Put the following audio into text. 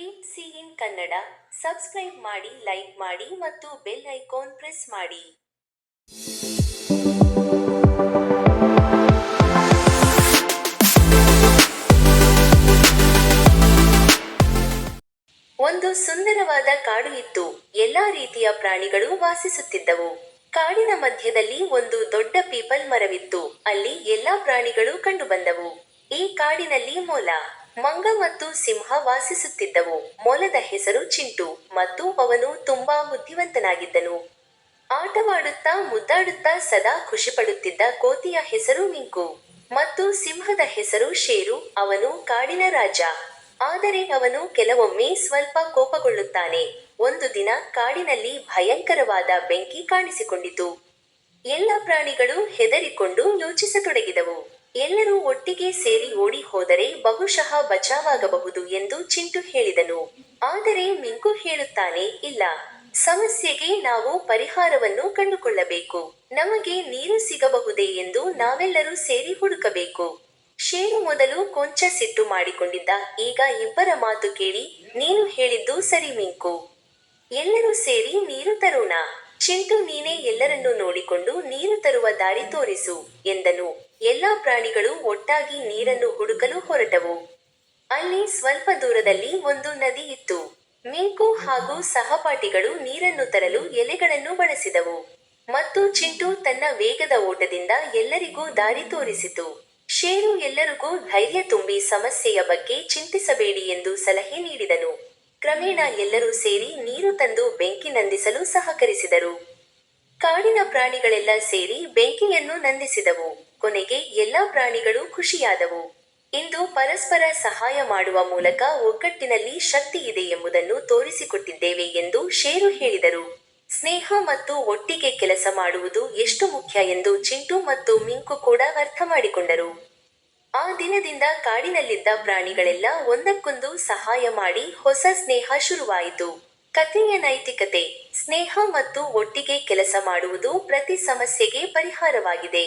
ಪೀಪ್ C ಇನ್ Kannada subscribe ಮಾಡಿ, like ಮಾಡಿ ಮತ್ತು ಬೆಲ್ ಐಕಾನ್ ಪ್ರೆಸ್ ಮಾಡಿ. ಒಂದು ಸುಂದರವಾದ ಕಾಡು ಇತ್ತು. ಎಲ್ಲಾ ರೀತಿಯ ಪ್ರಾಣಿಗಳು ವಾಸಿಸುತ್ತಿದ್ದವು. ಕಾಡಿನ ಮಧ್ಯದಲ್ಲಿ ಒಂದು ದೊಡ್ಡ ಪೀಪಲ್ ಮರವಿತ್ತು. ಅಲ್ಲಿ ಎಲ್ಲಾ ಪ್ರಾಣಿಗಳು ಕಂಡುಬಂದವು. ಈ ಕಾಡಿನಲ್ಲಿ ಮೊಲ, ಮಂಗ ಮತ್ತು ಸಿಂಹ ವಾಸಿಸುತ್ತಿದ್ದವು. ಮೊಲದ ಹೆಸರು ಚಿಂಟು ಮತ್ತು ಅವನು ತುಂಬಾ ಬುದ್ಧಿವಂತನಾಗಿದ್ದನು. ಆಟವಾಡುತ್ತಾ ಮುದ್ದಾಡುತ್ತಾ ಸದಾ ಖುಷಿಪಡುತ್ತಿದ್ದ ಕೋತಿಯ ಹೆಸರು ಮಿಂಕು ಮತ್ತು ಸಿಂಹದ ಹೆಸರು ಶೇರು. ಅವನು ಕಾಡಿನ ರಾಜ. ಆದರೆ ಅವನು ಕೆಲವೊಮ್ಮೆ ಸ್ವಲ್ಪ ಕೋಪಗೊಳ್ಳುತ್ತಾನೆ. ಒಂದು ದಿನ ಕಾಡಿನಲ್ಲಿ ಭಯಂಕರವಾದ ಬೆಂಕಿ ಕಾಣಿಸಿಕೊಂಡಿತು. ಎಲ್ಲ ಪ್ರಾಣಿಗಳು ಹೆದರಿಕೊಂಡು ಯೋಚಿಸತೊಡಗಿದವು. ಎಲ್ಲರೂ ಒಟ್ಟಿಗೆ ಸೇರಿ ಓಡಿ ಹೋದರೆ ಬಹುಶಃ ಬಚಾವಾಗಬಹುದು ಎಂದು ಚಿಂಟು ಹೇಳಿದನು. ಆದರೆ ಮಿಂಕು ಹೇಳುತ್ತಾನೆ, ಇಲ್ಲ, ಸಮಸ್ಯೆಗೆ ನಾವು ಪರಿಹಾರವನ್ನು ಕಂಡುಕೊಳ್ಳಬೇಕು. ನಮಗೆ ನೀರು ಸಿಗಬಹುದೇ ಎಂದು ನಾವೆಲ್ಲರೂ ಸೇರಿ ಹುಡುಕಬೇಕು. ಶೇರು ಮೊದಲು ಕೊಂಚ ಸಿಟ್ಟು ಮಾಡಿಕೊಂಡಿದ್ದ. ಈಗ ಇಬ್ಬರ ಮಾತು ಕೇಳಿ, ನೀನು ಹೇಳಿದ್ದು ಸರಿ ಮಿಂಕು. ಎಲ್ಲರೂ ಸೇರಿ ನೀರು ತರೋಣ. ಚಿಂಟು, ನೀನೇ ಎಲ್ಲರನ್ನೂ ನೋಡಿಕೊಂಡು ನೀರು ತರುವ ದಾರಿ ತೋರಿಸು ಎಂದನು. ಎಲ್ಲಾ ಪ್ರಾಣಿಗಳು ಒಟ್ಟಾಗಿ ನೀರನ್ನು ಹುಡುಕಲು ಹೊರಟವು. ಅಲ್ಲಿ ಸ್ವಲ್ಪ ದೂರದಲ್ಲಿ ಒಂದು ನದಿ ಇತ್ತು. ಮಿಂಕು ಹಾಗೂ ಸಹಪಾಠಿಗಳು ನೀರನ್ನು ತರಲು ಎಲೆಗಳನ್ನು ಬಳಸಿದವು. ಮತ್ತು ಚಿಂಟು ತನ್ನ ವೇಗದ ಓಟದಿಂದ ಎಲ್ಲರಿಗೂ ದಾರಿ ತೋರಿಸಿತು. ಶೇರು ಎಲ್ಲರಿಗೂ ಧೈರ್ಯ ತುಂಬಿ ಸಮಸ್ಯೆಯ ಬಗ್ಗೆ ಚಿಂತಿಸಬೇಡಿ ಎಂದು ಸಲಹೆ ನೀಡಿದನು. ಕ್ರಮೇಣ ಎಲ್ಲರೂ ಸೇರಿ ನೀರು ತಂದು ಬೆಂಕಿ ನಂದಿಸಲು ಸಹಕರಿಸಿದರು. ಕಾಡಿನ ಪ್ರಾಣಿಗಳೆಲ್ಲ ಸೇರಿ ಬೆಂಕಿಯನ್ನು ನಂದಿಸಿದವು. ಕೊನೆಗೆ ಎಲ್ಲಾ ಪ್ರಾಣಿಗಳು ಖುಷಿಯಾದವು. ಇಂದು ಪರಸ್ಪರ ಸಹಾಯ ಮಾಡುವ ಮೂಲಕ ಒಗ್ಗಟ್ಟಿನಲ್ಲಿ ಶಕ್ತಿ ಇದೆ ಎಂಬುದನ್ನು ತೋರಿಸಿಕೊಟ್ಟಿದ್ದೇವೆ ಎಂದು ಶೇರು ಹೇಳಿದರು. ಸ್ನೇಹ ಮತ್ತು ಒಟ್ಟಿಗೆ ಕೆಲಸ ಮಾಡುವುದು ಎಷ್ಟು ಮುಖ್ಯ ಎಂದು ಚಿಂಟು ಮತ್ತು ಮಿಂಕು ಕೂಡ ಅರ್ಥ ಮಾಡಿಕೊಂಡರು. ಆ ದಿನದಿಂದ ಕಾಡಿನಲ್ಲಿದ್ದ ಪ್ರಾಣಿಗಳೆಲ್ಲ ಒಂದಕ್ಕೊಂದು ಸಹಾಯ ಮಾಡಿ ಹೊಸ ಸ್ನೇಹ ಶುರುವಾಯಿತು. ಕಥೆಯ ನೈತಿಕತೆ: ಸ್ನೇಹ ಮತ್ತು ಒಟ್ಟಿಗೆ ಕೆಲಸ ಮಾಡುವುದು ಪ್ರತಿ ಸಮಸ್ಯೆಗೆ ಪರಿಹಾರವಾಗಿದೆ.